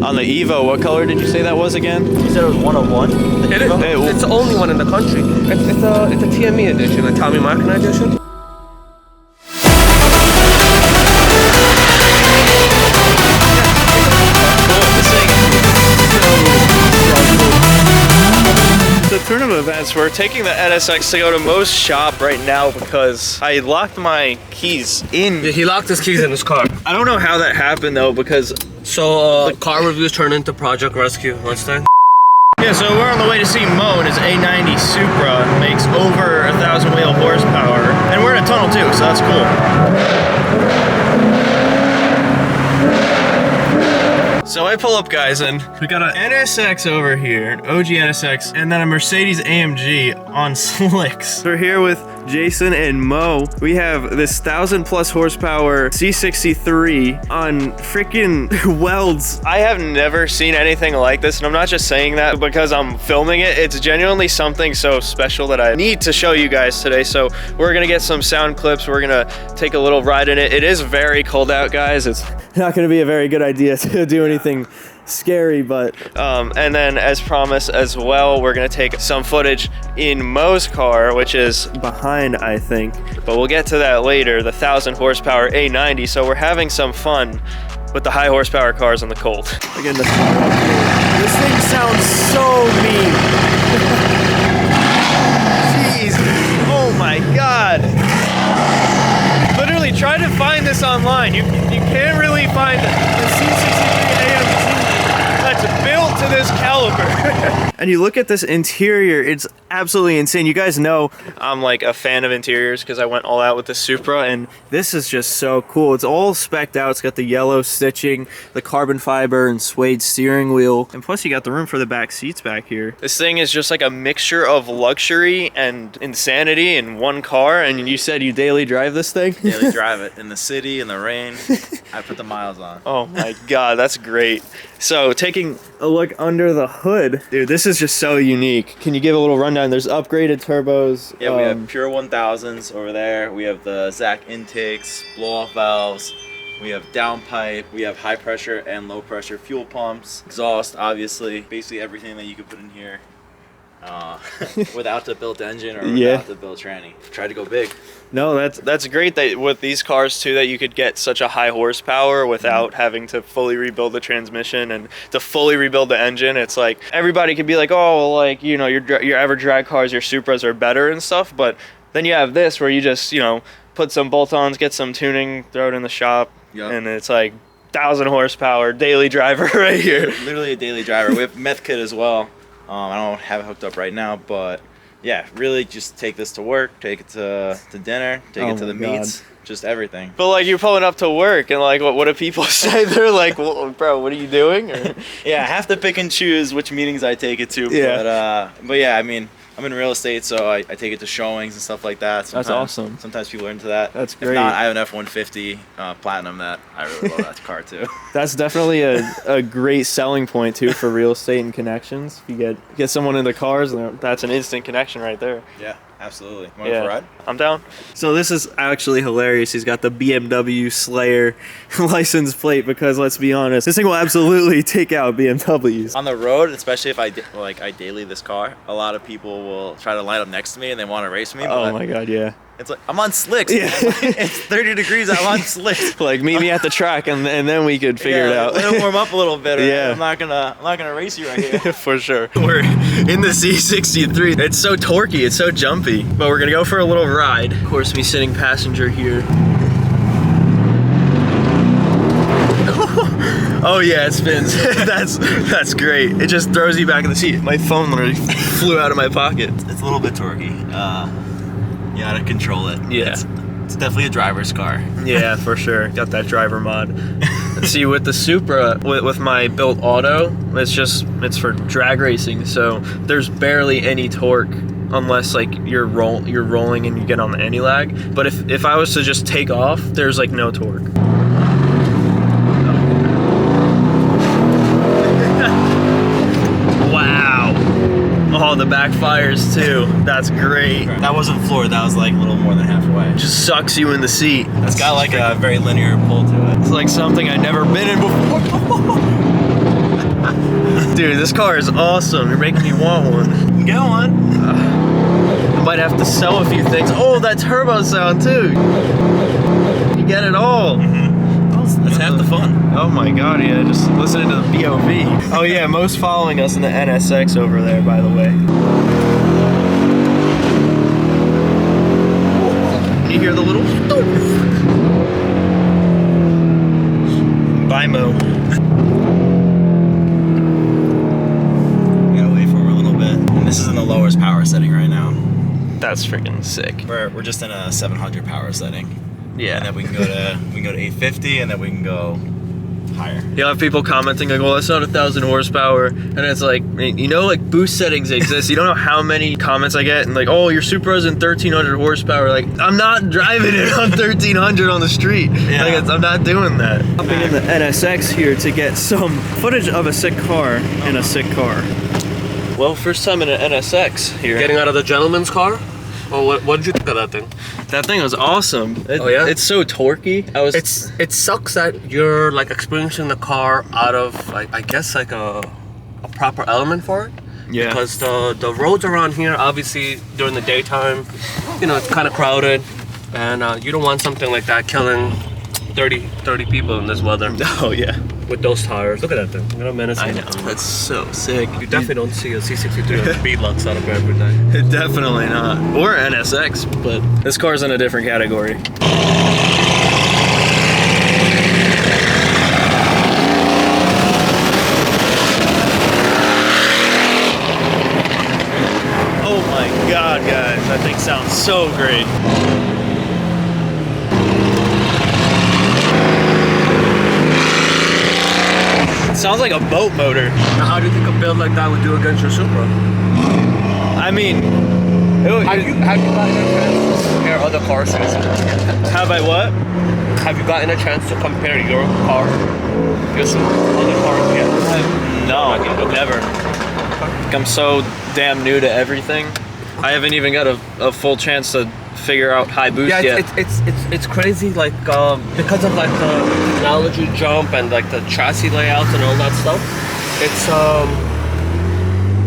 On the Evo, what color did you say that was again? You said it was 101? It is. It's the only one in the country. It's a TME edition, a Tommy Machina edition. The turn of events, we're taking the NSX to go to Mo's shop right now because I locked my keys in. Yeah, he locked his keys in his car. I don't know how that happened though, because So the car reviews turned into Project Rescue lunchtime. yeah, so we're on the way to see Mo and his A90 Supra. Makes over 1,000 wheel horsepower, and we're in a tunnel too, so that's cool. So I pull up, guys, and we got an NSX over here, an OG NSX, and then a Mercedes AMG on slicks. We're here with Jason and Mo. We have this 1,000+ horsepower C63 on freaking welds. I have never seen anything like this, and I'm not just saying that because I'm filming it. It's genuinely something so special that I need to show you guys today. So we're gonna get some sound clips. We're gonna take a little ride in it. It is very cold out, guys. It's not gonna be a very good idea to do anything scary, but and then as promised as well, we're gonna take some footage in Mo's car, which is behind, I think, but we'll get to that later. The 1,000 horsepower A90. So we're having some fun with the high horsepower cars in the cold. Again, this thing sounds so mean. Jeez, oh my god. Literally try to find this online. You can't really find the C63 AMG that's built to this caliber. And you look at this interior, it's absolutely insane. You guys know I'm like a fan of interiors because I went all out with the Supra, and this is just so cool. It's all spec'd out. It's got the yellow stitching, the carbon fiber and suede steering wheel, and plus you got the room for the back seats back here. This thing is just like a mixture of luxury and insanity in one car. And you said you daily drive this thing? Daily drive it in the city, in the rain. I put the miles on. Oh my god, that's great. So taking a look under the hood, dude, this is just so unique. Can you give a little rundown? There's upgraded turbos. Yeah, we have pure 1000s over there. We have the Zach intakes, blow-off valves. We have downpipe. We have high pressure and low pressure fuel pumps. Exhaust, obviously. Basically everything that you could put in here without the built engine or without the built tranny. Try to go big. No, that's great that with these cars too, that you could get such a high horsepower without having to fully rebuild the transmission and to fully rebuild the engine. It's like everybody could be like, oh, well, like, you know, your average drag cars, your Supras are better and stuff, but then you have this where you just, you know, put some bolt-ons, get some tuning, throw it in the shop, and it's like 1,000 horsepower daily driver right here. Literally a daily driver. We have meth kit as well. I don't have it hooked up right now, but yeah, really just take this to work, take it to dinner, take it to the meets, just everything. But like you're pulling up to work and like what do people say? They're like, well, bro, what are you doing? Or... Yeah, I have to pick and choose which meetings I take it to. But yeah, I mean, I'm in real estate, so I take it to showings and stuff like that. That's awesome. Sometimes people are into that. That's great. If not, I have an F-150 Platinum that I really love that car too. That's definitely a great selling point too for real estate and connections. If you get someone into cars, that's an instant connection right there. Yeah, absolutely. Want to go for a ride? I'm down. So this is actually hilarious. He's got the BMW Slayer license plate because let's be honest, this thing will absolutely take out BMWs. On the road, especially if I daily this car, a lot of people will try to line up next to me and they want to race me. Oh my god, yeah. It's like, I'm on slicks. Yeah. It's 30 degrees, I'm on slicks. Like, meet me at the track and then we could figure it out. Let it warm up a little bit. I'm not gonna race you right here. For sure. We're in the C63. It's so torquey, it's so jumpy. But we're gonna go for a little ride. Of course, me sitting passenger here. Oh yeah, it spins. That's great. It just throws you back in the seat. My phone literally flew out of my pocket. It's a little bit torquey. You gotta control it. Yeah. It's definitely a driver's car. Yeah, for sure. Got that driver mod. See, with the Supra, with my built auto, it's for drag racing, so there's barely any torque unless like you're rolling and you get on the anti-lag. But if I was to just take off, there's like no torque. Oh, the backfires too. That's great. That wasn't floored. That was like a little more than halfway. Just sucks you in the seat. It's got like a very linear pull to it. It's like something I've never been in before. Dude, this car is awesome. You're making me want one. Get one. I might have to sell a few things. Oh, that turbo sound too. You get it all. That's half the fun. Oh my god, yeah, just listening to the BOV. Oh yeah, Mo's following us in the NSX over there, by the way. You hear the little Bye, Mo. Gotta wait for a little bit. And this is in the lowest power setting right now. That's freaking sick. We're just in a 700 power setting. Yeah. And then we can go to 850, and then we can go higher. You'll have people commenting like, well, that's not 1,000 horsepower. And it's like, you know, like boost settings exist. You don't know how many comments I get and like, oh, your Supra's in 1,300 horsepower. Like, I'm not driving it on 1,300 on the street. Yeah. Like, I'm not doing that. Hopping in the NSX here to get some footage of a sick car in a sick car. Well, first time in an NSX here. Getting out of the gentleman's car? Well, what did you think of that thing? That thing was awesome. Oh yeah? It's so torquey. It sucks that you're like experiencing the car out of like, I guess like a proper element for it. Yeah. Because the roads around here, obviously during the daytime, you know, it's kind of crowded, and you don't want something like that killing 30 people in this weather. Oh yeah. With those tires. Look at that thing. Look at how menacing. I know. That's so sick. You definitely don't see a C63 on speedlocks out of every day. Definitely not. Or NSX, but this car's in a different category. Oh my god, guys. That thing sounds so great. Sounds like a boat motor. Now, how do you think a build like that would do against your Supra? I mean, Have you gotten a chance to compare other cars to this? have I what? Have you gotten a chance to compare your car, your Supra, to other cars yet? No, never. I'm so damn new to everything. I haven't even got a full chance to figure out high boost yet. It's crazy, like because of like the technology jump and like the chassis layouts and all that stuff.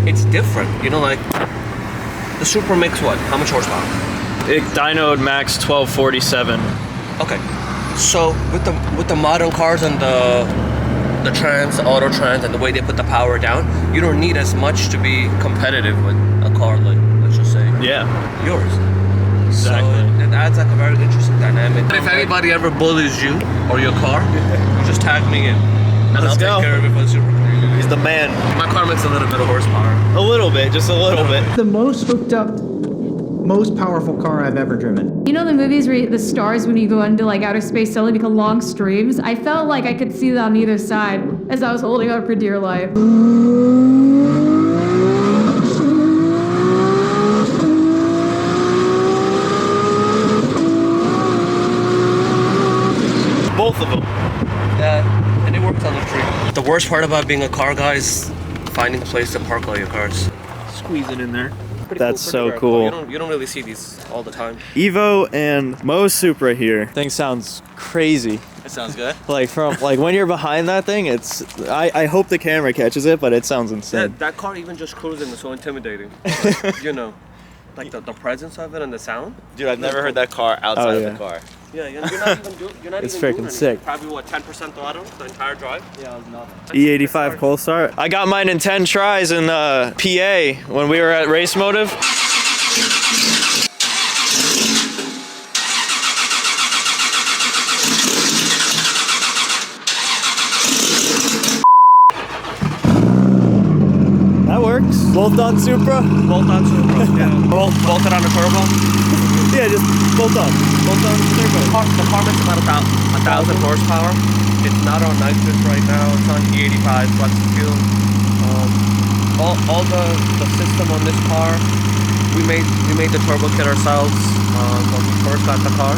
It's different, you know. Like the Supra makes what? How much horsepower? It dynoed max 1247. Okay, so with the modern cars and the trans, the auto trans, and the way they put the power down, you don't need as much to be competitive with a car like, let's just say, Yeah. yours. Exactly. So it adds like a very interesting dynamic. If anybody ever bullies you or your car, you just tag me in, and Let's I'll go. take care of it for the Supra. He's the man. My car makes a little bit of horsepower. A little bit, just a little bit. The most hooked up, most powerful car I've ever driven. You know the movies where the stars, when you go into like outer space, suddenly become long streams? I felt like I could see that on either side as I was holding up for dear life. Both of them. Yeah, and it works on the street. The worst part about being a car guy is finding a place to park all your cars. Squeeze it in there. Pretty That's so rare. cool. You don't really see these all the time. Evo and Mo's Supra here. Thing sounds crazy. That sounds good. Like when you're behind that thing, I hope the camera catches it, but it sounds insane. That car even just cruising is so intimidating. You know, like the presence of it and the sound. Dude, I've never heard that car outside yeah. of the car. Yeah, you're not even It's even freaking doing sick. anything. Probably what, 10% throttle the entire drive? Yeah, it was nothing. E85 cold start. I got mine in 10 tries in PA when we were at Race Motive. That works. Bolt on Supra? Bolt on Supra, yeah. Bolted on the turbo. Yeah, just bolt on. Bolt on Supra. The car makes about 1,000 horsepower. It's not on nitrous right now. It's on E85 flex fuel. All the system on this car, we made the turbo kit ourselves when we first got the car.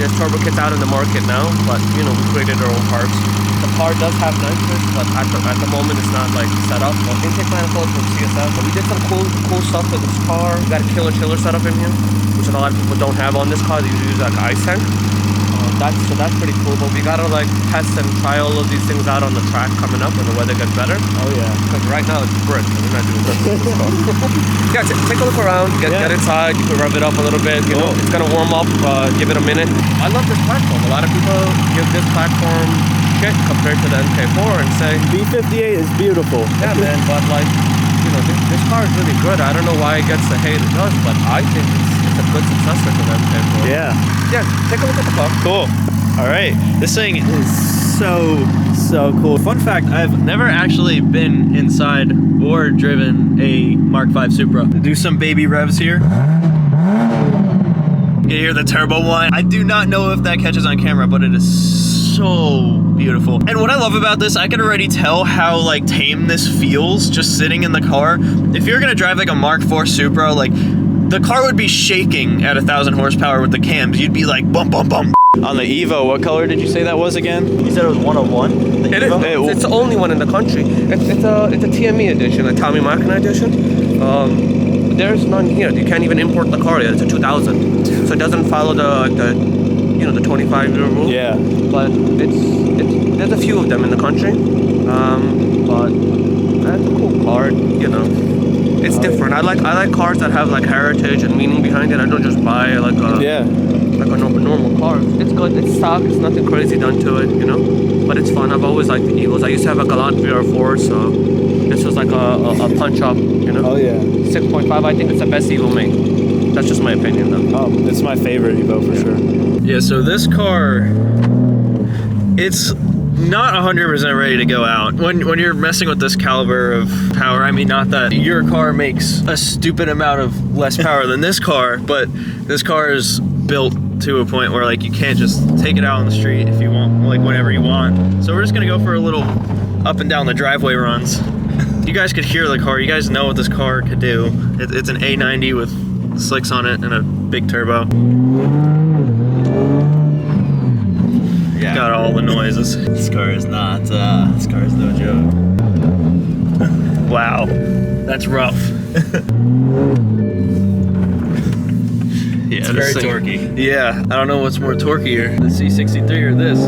There's turbo kits out in the market now, but you know, we created our own parts. The car does have nitrous, but at the moment it's not like set up. Intake manifold from CSF, but we did some cool stuff with this car. We got a killer chiller setup in here, which a lot of people don't have on this car. They use like ice tank. that's pretty cool. But we gotta like test and try all of these things out on the track coming up when the weather gets better. Oh yeah. Because right now it's brick, and we're not doing that. Yeah, take a look around, get inside. You can rev it up a little bit. You know, it's gonna warm up. Give it a minute. I love this platform. A lot of people give this platform shit compared to the MK4 and say B58 is beautiful. Yeah, man, but like, you know, this car is really good. I don't know why it gets the hate it does, but I think it's a good successor to the MK4. Yeah. Yeah, take a look at the car. Cool. All right. This thing is so cool. Fun fact, I've never actually been inside or driven a Mark V Supra. Do some baby revs here. You can hear the turbo one. I do not know if that catches on camera, but it is so beautiful. And what I love about this, I can already tell how like tame this feels just sitting in the car. If you're gonna drive like a Mark IV Supra, like the car would be shaking at 1,000 horsepower with the cams. You'd be like bum bum bum. On the Evo, what color did you say that was again? You said it was 101. It is. It's the only one in the country. It's a TME edition, a Tommy Machina edition. There's none here. You can't even import the car yet. It's a 2000, so it doesn't follow the 25-year rule. Yeah. But there's a few of them in the country. But that's a cool car. You know, it's different. I like cars that have like heritage and meaning behind it. I don't just buy like a normal car. It's good. It's stock. It's nothing crazy done to it. You know, but it's fun. I've always liked the Evos. I used to have a Galant VR4, so this was like a punch up. You know. Oh yeah. 6.5. I think it's the best Evo made. That's just my opinion, though. It's my favorite Evo for sure. Yeah. So this car, it's not 100% ready to go out. When you're messing with this caliber of power, I mean, not that your car makes a stupid amount of less power than this car, but this car is built to a point where like you can't just take it out on the street if you want, like whenever you want. So we're just gonna go for a little up and down the driveway runs. You guys could hear the car. You guys know what this car could do. It's an A90 with slicks on it and a big turbo. Yeah. Got all the noises. This car is not. This car is no joke. Wow, that's rough. Yeah, It's very torquey. Yeah, I don't know what's more torqueier, the C63 or this.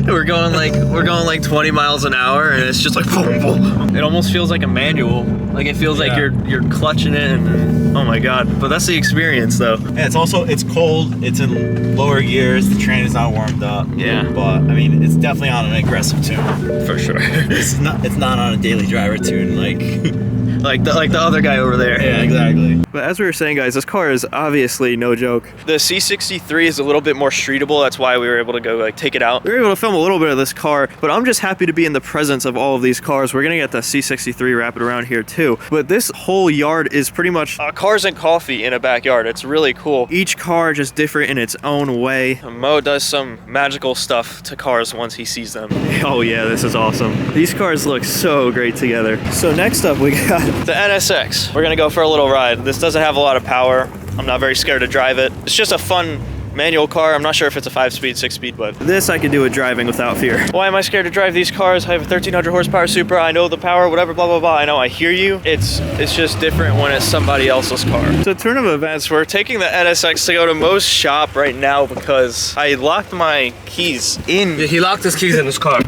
We're going like 20 miles an hour, and it's just like boom, boom. It almost feels like a manual. Like it feels like you're clutching it, and oh my god. But that's the experience, though. Yeah, it's cold. It's in lower gears. The train is not warmed up. Yeah. But I mean, it's definitely on an aggressive tune. For sure. It's not on a daily driver tune like the other guy over there. Yeah, exactly. But as we were saying, guys, this car is obviously no joke. The C63 is a little bit more streetable. That's why we were able to go like take it out. We were able to film a little bit of this car, but I'm just happy to be in the presence of all of these cars. We're gonna get the C63 wrapped around here too. But this whole yard is pretty much cars and coffee in a backyard. It's really cool. Each car just different in its own way. Mo does some magical stuff to cars once he sees them. Oh yeah, this is awesome. These cars look so great together. So next up we got the NSX. We're gonna go for a little ride. This doesn't have a lot of power. I'm not very scared to drive it. It's just a fun manual car. I'm not sure if it's a 5-speed, 6-speed, but this I could do with driving without fear. Why am I scared to drive these cars? I have a 1,300 horsepower Supra. I know the power, whatever, blah, blah, blah. I know, I hear you. It's just different when it's somebody else's car. So turn of events, we're taking the NSX to go to Mo's shop right now because I locked my keys in. Yeah, he locked his keys in his car.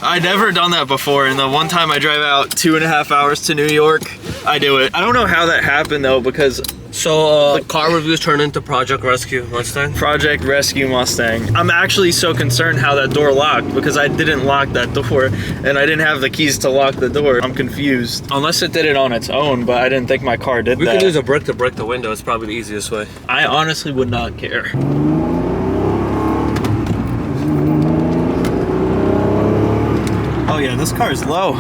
I'd never done that before, and the one time I drive out 2.5 hours to New York, I do it. I don't know how that happened though, because so the car reviews turned into Project Rescue Mustang. Project Rescue Mustang. I'm actually so concerned how that door locked because I didn't lock that door and I didn't have the keys to lock the door. I'm confused. Unless it did it on its own, but I didn't think my car did that. We could use a brick to break the window. It's probably the easiest way. I honestly would not care. Oh yeah, this car is low.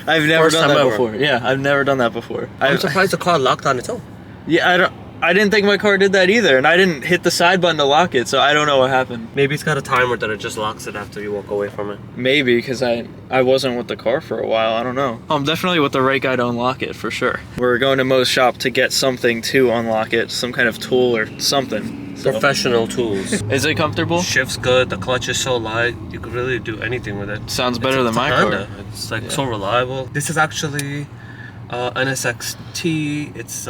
I've never done that before. Yeah, I've never done that before. I'm surprised the car locked on its own. Yeah, I didn't think my car did that either, and I didn't hit the side button to lock it, so I don't know what happened. Maybe it's got a timer that it just locks it after you walk away from it. Maybe, because I wasn't with the car for a while, I don't know. I'm definitely with the right guy to unlock it, for sure. We're going to Mo's shop to get something to unlock it, some kind of tool or something. So. Professional tools. Is it comfortable? Shift's good, the clutch is so light, you could really do anything with it. Sounds better than my car. It's like so reliable. This is actually NSX-T. It's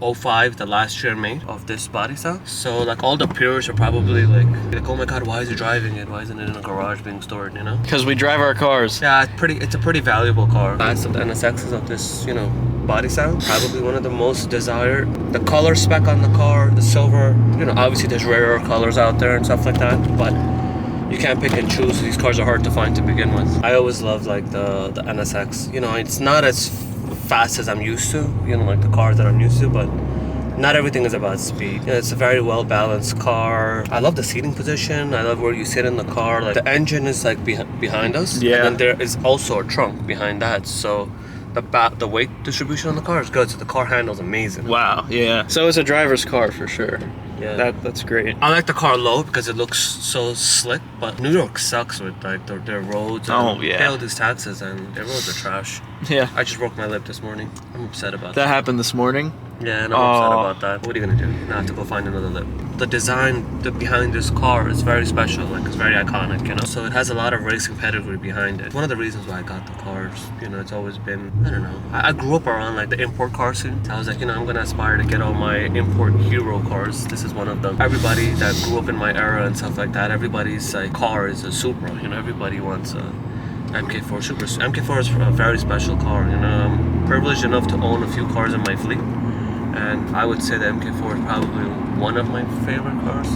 05, the last year made of this body style. So like all the peers are probably like, oh my god, why is he driving it? Why isn't it in a garage being stored, you know? Because we drive our cars. Yeah, it's a pretty valuable car. Last of the NSXs of this, you know, body style. Probably one of the most desired. The color spec on the car, the silver, you know, obviously there's rarer colors out there and stuff like that, but you can't pick and choose. These cars are hard to find to begin with. I always loved like the NSX. You know, it's not as fast as I'm used to, you know, like the cars that I'm used to, but not everything is about speed. You know, it's a very well balanced car. I love the seating position. I love where you sit in the car. Like the engine is like behind us. Yeah. And then there is also a trunk behind that. So the weight distribution on the car is good. So the car handles amazing. Wow, yeah. So it's a driver's car for sure. Yeah. That's great. I like the car low because it looks so slick, but New York sucks with like their roads. Oh, yeah. Pay all these taxes and their roads are trash. Yeah. I just broke my lip this morning. I'm upset about That happened this morning? Yeah, and I'm upset about that. What are you gonna do? Now I have to go find another lip. The design behind this car is very special, like it's very iconic, you know? So it has a lot of racing pedigree behind it. One of the reasons why I got the cars, you know, it's always been, I don't know. I grew up around like the import car scene. I was like, you know, I'm gonna aspire to get all my import hero cars. This is one of them. Everybody that grew up in my era and stuff like that, everybody's like car is a Supra, you know, everybody wants a MK4 Supra. MK4 is a very special car, you know. I'm privileged enough to own a few cars in my fleet. And I would say the MK4 is probably one of my favorite cars.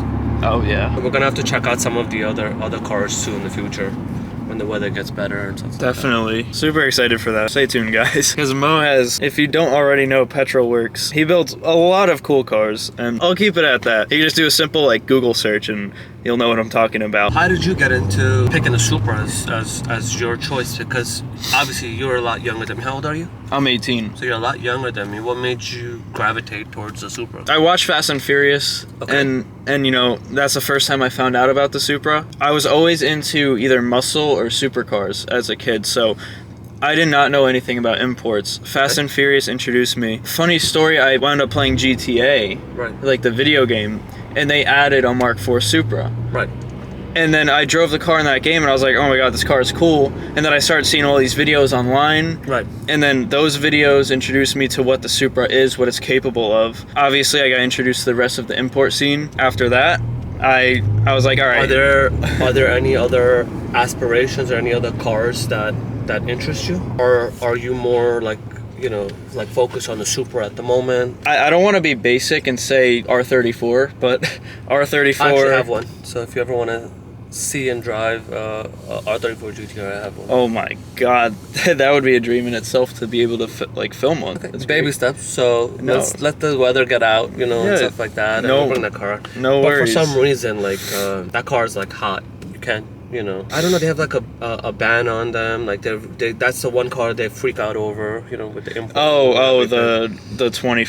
Oh, yeah. We're gonna have to check out some of the other cars too in the future when the weather gets better and stuff. Definitely. Super excited for that. Stay tuned, guys. Because Mo has, if you don't already know Petrolwerks, he builds a lot of cool cars, and I'll keep it at that. You can just do a simple like Google search and you'll know what I'm talking about. How did you get into picking a Supra as your choice? Because obviously you're a lot younger than me. How old are you? I'm 18. So you're a lot younger than me. What made you gravitate towards the Supra? I watched Fast and Furious, Okay. and you know, that's the first time I found out about the Supra. I was always into either muscle or supercars as a kid, so I did not know anything about imports. Fast and Furious introduced me. Funny story, I wound up playing GTA, Right. like the video game, and they added a Mark IV Supra. Right. And then I drove the car in that game and I was like, oh my god, this car is cool. And then I started seeing all these videos online. Right. And then those videos introduced me to what the Supra is, what it's capable of. Obviously, I got introduced to the rest of the import scene. After that, I was like, all right. Are there any other aspirations or any other cars that interest you? Or are you more like, you know, like focus on the Supra at the moment? I don't want to be basic and say R34, but R34... I actually have one. So if you ever want to see and drive R34 GTR, I have one. Oh my god, that would be a dream in itself to be able to film one. It's baby steps, so let's let the weather get out, you know, and stuff like that. No, and we'll bring the car. No worries. But for some reason, like that car is like hot. You can't, you know. I don't know. They have like a ban on them. Like that's the one car they freak out over, you know, with the import. The 20.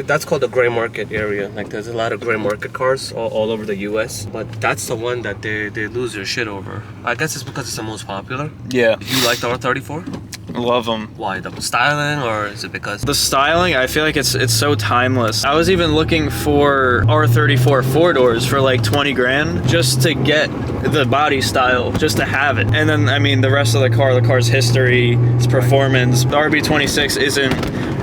That's called the gray market area. Like there's a lot of gray market cars all over the U.S. But that's the one that they lose their shit over. I guess it's because it's the most popular. Yeah. You like the R34? Love them. Why? The styling, or is it because the styling? I feel like it's so timeless. I was even looking for R34 four doors for like 20 grand just to get the body style, just to have it. And then I mean the rest of the car's history, its performance. The RB26 isn't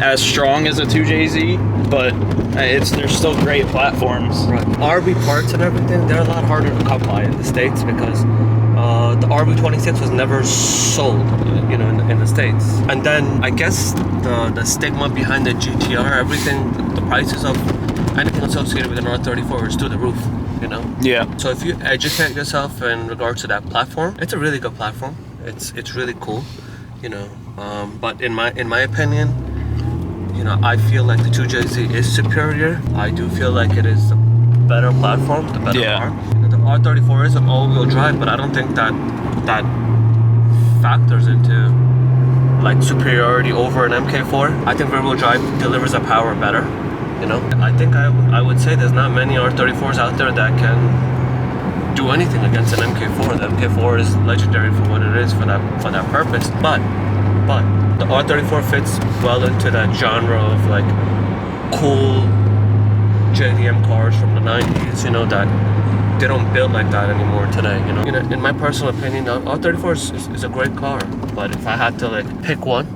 as strong as a 2JZ, but they're still great platforms. Right. RB parts and everything, they're a lot harder to come by in the States because the RB26 was never sold, you know, in the States. And then I guess the stigma behind the GTR, everything, the prices of anything associated with an R34 is through the roof, you know? Yeah. So if you educate yourself in regards to that platform, it's a really good platform. It's really cool, you know. But in my opinion, you know, I feel like the 2JZ is superior. I do feel like it is the better platform, the better car. You know, the R34 is an all-wheel drive, but I don't think that factors into like superiority over an MK4. I think rear-wheel drive delivers the power better. You know, I think I would say there's not many R34s out there that can do anything against an MK4. The MK4 is legendary for what it is for that purpose. But the R34 fits well into that genre of like cool JDM cars from the 90s, you know, that they don't build like that anymore today, you know. In my personal opinion, R34 is a great car, but if I had to like pick one,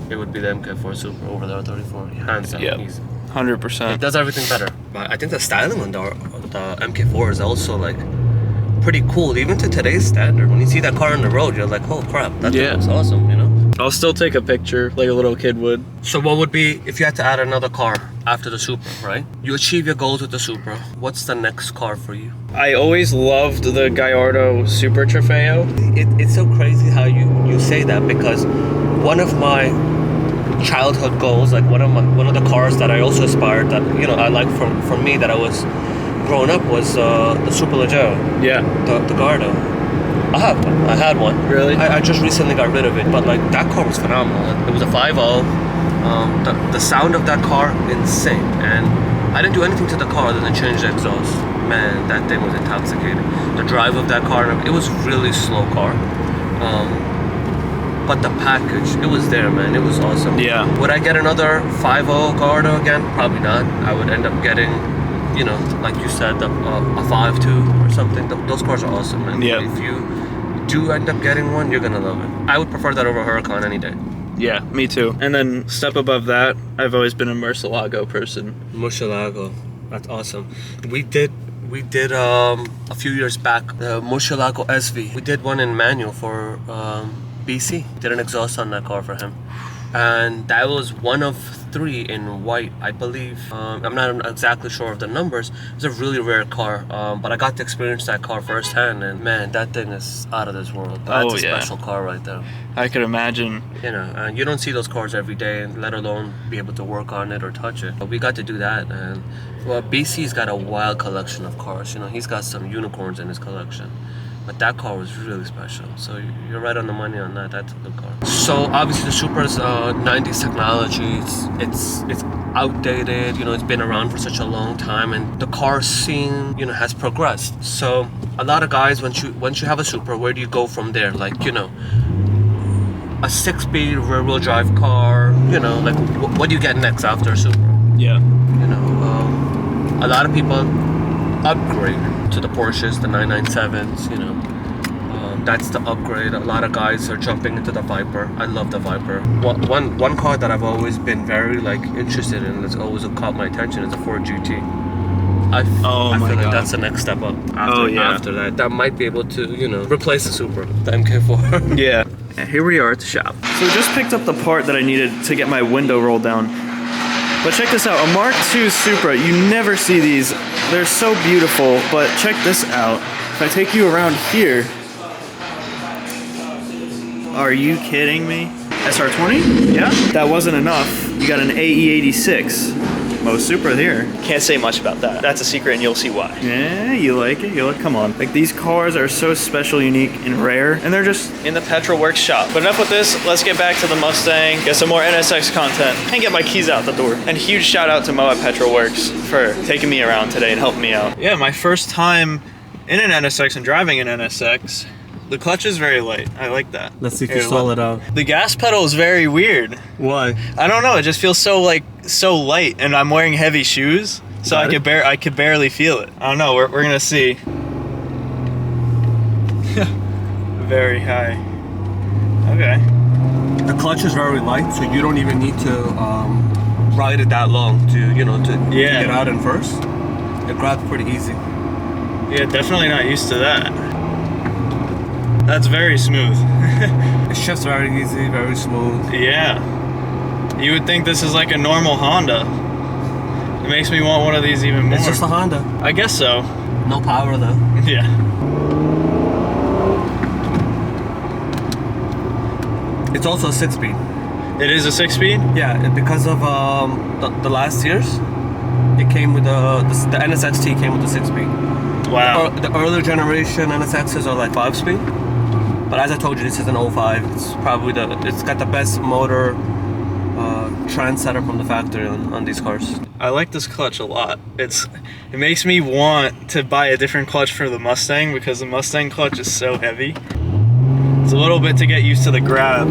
it would be the MK4 Super over the R34. Hands down, Yep. easy. 100%. It does everything better. But I think the styling on the MK4 is also like pretty cool, even to today's standard. When you see that car on the road, you're like, oh crap, that thing looks awesome, you know? I'll still take a picture like a little kid would. So what would be, if you had to add another car after the Supra, right? You achieve your goals with the Supra. What's the next car for you? I always loved the Gallardo Super Trofeo. It's so crazy how you say that, because one of my childhood goals, like one of the cars that I also aspired, that, you know, I like from me that I was growing up, was the Superleggero. Yeah. The Gallardo. I have one. I had one. Really? I just recently got rid of it, but like that car was phenomenal. It was a 5.0. The sound of that car, insane. And I didn't do anything to the car other than change the exhaust. Man, that thing was intoxicating. The drive of that car, it was really slow car. But the package, it was there, man. It was awesome. Yeah. Would I get another 5.0 Gallardo again? Probably not. I would end up getting, you know, like you said, a 5.2 or something. Those cars are awesome, man. Yeah. If you do end up getting one, you're gonna love it. I would prefer that over Huracan any day. Yeah, me too. And then step above that, I've always been a Murcielago person. Murcielago, that's awesome. We did a few years back the Murcielago SV. We did one in manual for BC. Did an exhaust on that car for him, and that was one of 3 in white, I believe. I'm not exactly sure of the numbers. It's a really rare car, but I got to experience that car firsthand, and man, that thing is out of this world. That's a special car right there. I could imagine. You know, and you don't see those cars every day, let alone be able to work on it or touch it. But we got to do that, and well, BC's got a wild collection of cars. You know, he's got some unicorns in his collection. But that car was really special. So you're right on the money on that. That's a good car. So obviously the Supra's 90s technology. It's outdated. You know, it's been around for such a long time, and the car scene, you know, has progressed. So a lot of guys, once you have a Supra, where do you go from there? Like, you know, a 6-speed rear-wheel drive car. You know, like what do you get next after a Supra? Yeah. You know, a lot of people upgrade to the Porsches, the 997s, you know. That's the upgrade. A lot of guys are jumping into the Viper. I love the Viper. One car that I've always been very like interested in, that's always caught my attention, is the Ford GT. I feel like that's the next step up after that. That might be able to, you know, replace the Supra, the MK4. Yeah. And here we are at the shop. So just picked up the part that I needed to get my window rolled down. But check this out, a Mark II Supra, you never see these. They're so beautiful, but check this out. If I take you around here, are you kidding me? SR20? Yeah? That wasn't enough. You got an AE86. Most Supra here. Can't say much about that. That's a secret and you'll see why. Yeah, you like it? You like, come on. Like, these cars are so special, unique, and rare, and they're just In the Petrolwerks shop. But enough with this, let's get back to the Mustang, get some more NSX content, and get my keys out the door. And huge shout out to Mo at Petrolwerks for taking me around today and helping me out. Yeah, my first time in an NSX and driving an NSX. The clutch is very light. I like that. Let's see if you stall it out. The gas pedal is very weird. Why? I don't know. It just feels so light, and I'm wearing heavy shoes, so I could barely feel it. I don't know. We're gonna see. Very high. Okay. The clutch is very light, so you don't even need to ride it that long to get out in first. It grabs pretty easy. Yeah, definitely not used to that. That's very smooth. It shifts very easy, very smooth. Yeah. You would think this is like a normal Honda. It makes me want one of these even more. It's just a Honda. I guess so. No power though. Yeah. It's also a 6-speed. It is a 6-speed? Yeah, because of the last years, it came with the NSXT came with the 6-speed. Wow. The earlier generation NSXs are like 5-speed. But as I told you, this is an 05. It's probably it's got the best motor trendsetter from the factory on these cars. I like this clutch a lot. It makes me want to buy a different clutch for the Mustang, because the Mustang clutch is so heavy. It's a little bit to get used to the grab.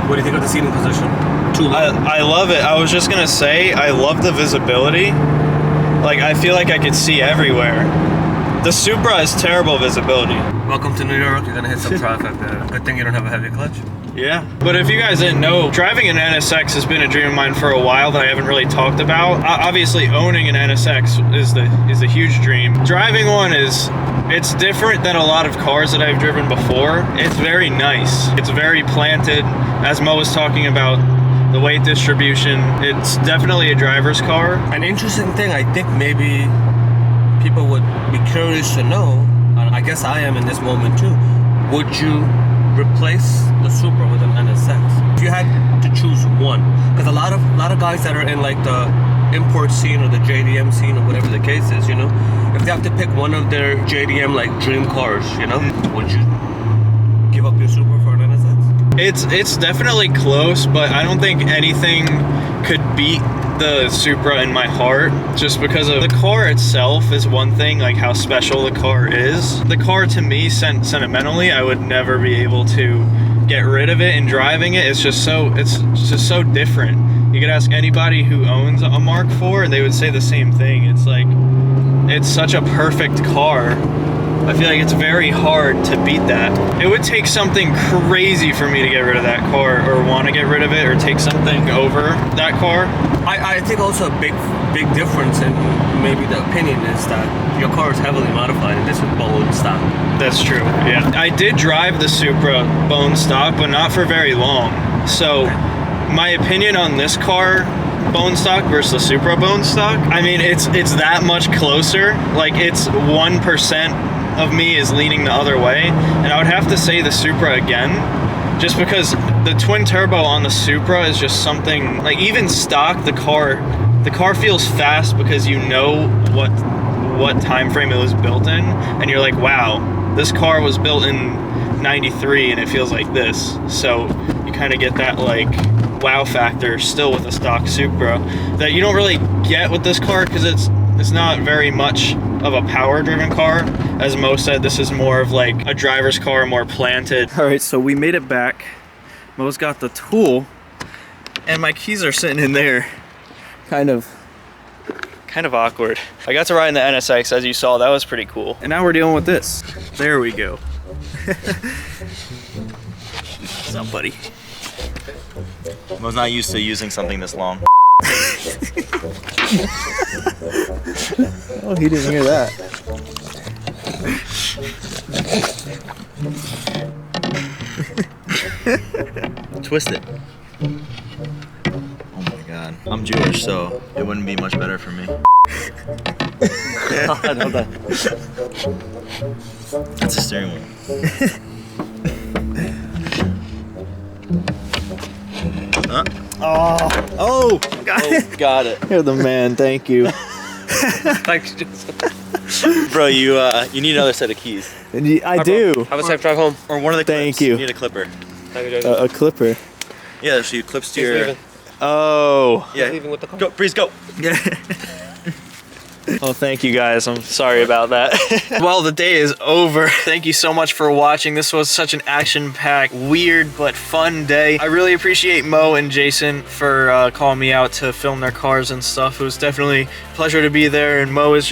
What do you think of the seating position? I love it. I was just gonna say, I love the visibility. Like, I feel like I could see everywhere. The Supra has terrible visibility. Welcome to New York. You're gonna hit some traffic there. Good thing you don't have a heavy clutch. Yeah. But if you guys didn't know, driving an NSX has been a dream of mine for a while that I haven't really talked about. Obviously, owning an NSX is a huge dream. Driving one it's different than a lot of cars that I've driven before. It's very nice. It's very planted, as Mo was talking about. The weight distribution, it's definitely a driver's car. An interesting thing, I think maybe people would be curious to know, and I guess I am in this moment too, would you replace the Supra with an NSX? If you had to choose one, because a lot of guys that are in like the import scene or the JDM scene or whatever the case is, you know, if they have to pick one of their JDM like dream cars, you know, would you give up your Supra for an NSX? It's definitely close, but I don't think anything could beat the Supra in my heart, just because of the car itself is one thing, like how special the car is. The car to me, sentimentally, I would never be able to get rid of it, and driving it's just so different. You could ask anybody who owns a Mark IV and they would say the same thing. It's like, it's such a perfect car. I feel like it's very hard to beat that. It would take something crazy for me to get rid of that car, or want to get rid of it, or take something over that car. I think also a big difference in maybe the opinion is that your car is heavily modified and this is bone stock. That's true, yeah. I did drive the Supra bone stock, but not for very long. So my opinion on this car, bone stock versus the Supra bone stock, I mean, it's that much closer. Like, it's 1% of me is leaning the other way, and I would have to say the Supra again, just because the twin turbo on the Supra is just something, like, even stock, the car feels fast because you know what time frame it was built in, and you're like, wow, this car was built in 93 and it feels like this. So you kind of get that like wow factor still with a stock Supra that you don't really get with this car, because it's not very much of a power driven car. As Mo said, this is more of like a driver's car, more planted. All right, so we made it back. Mo's got the tool and my keys are sitting in there. Kind of awkward. I got to ride in the NSX, as you saw. That was pretty cool. And now we're dealing with this. There we go. What's up, buddy? Mo's not used to using something this long. Oh, he didn't hear that. Twist it. Oh my god. I'm Jewish, so it wouldn't be much better for me. That's a steering wheel. Oh, got it. You're the man, thank you. Thanks. Bro, you need another set of keys. I do. Have a safe drive home. Or one of the clips. Thank you. You need a clipper. A clipper. Yeah, so you clips to He's your... leaving. Oh. Yeah. Leaving with the car. Go, Breeze, go. Oh, thank you guys. I'm sorry about that. Well, the day is over. Thank you so much for watching. This was such an action-packed, weird, but fun day. I really appreciate Mo and Jason for calling me out to film their cars and stuff. It was definitely a pleasure to be there, and Mo is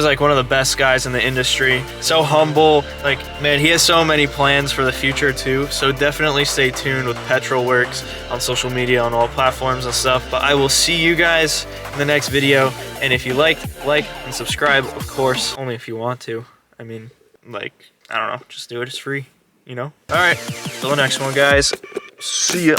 like one of the best guys in the industry. So humble. Like, man, he has so many plans for the future too. So definitely stay tuned with Petrolwerks on social media, on all platforms and stuff. But I will see you guys in the next video. And if you like and subscribe, of course, only if you want to. I mean, like, I don't know, just do it. It's free, you know? All right, till the next one, guys. See ya.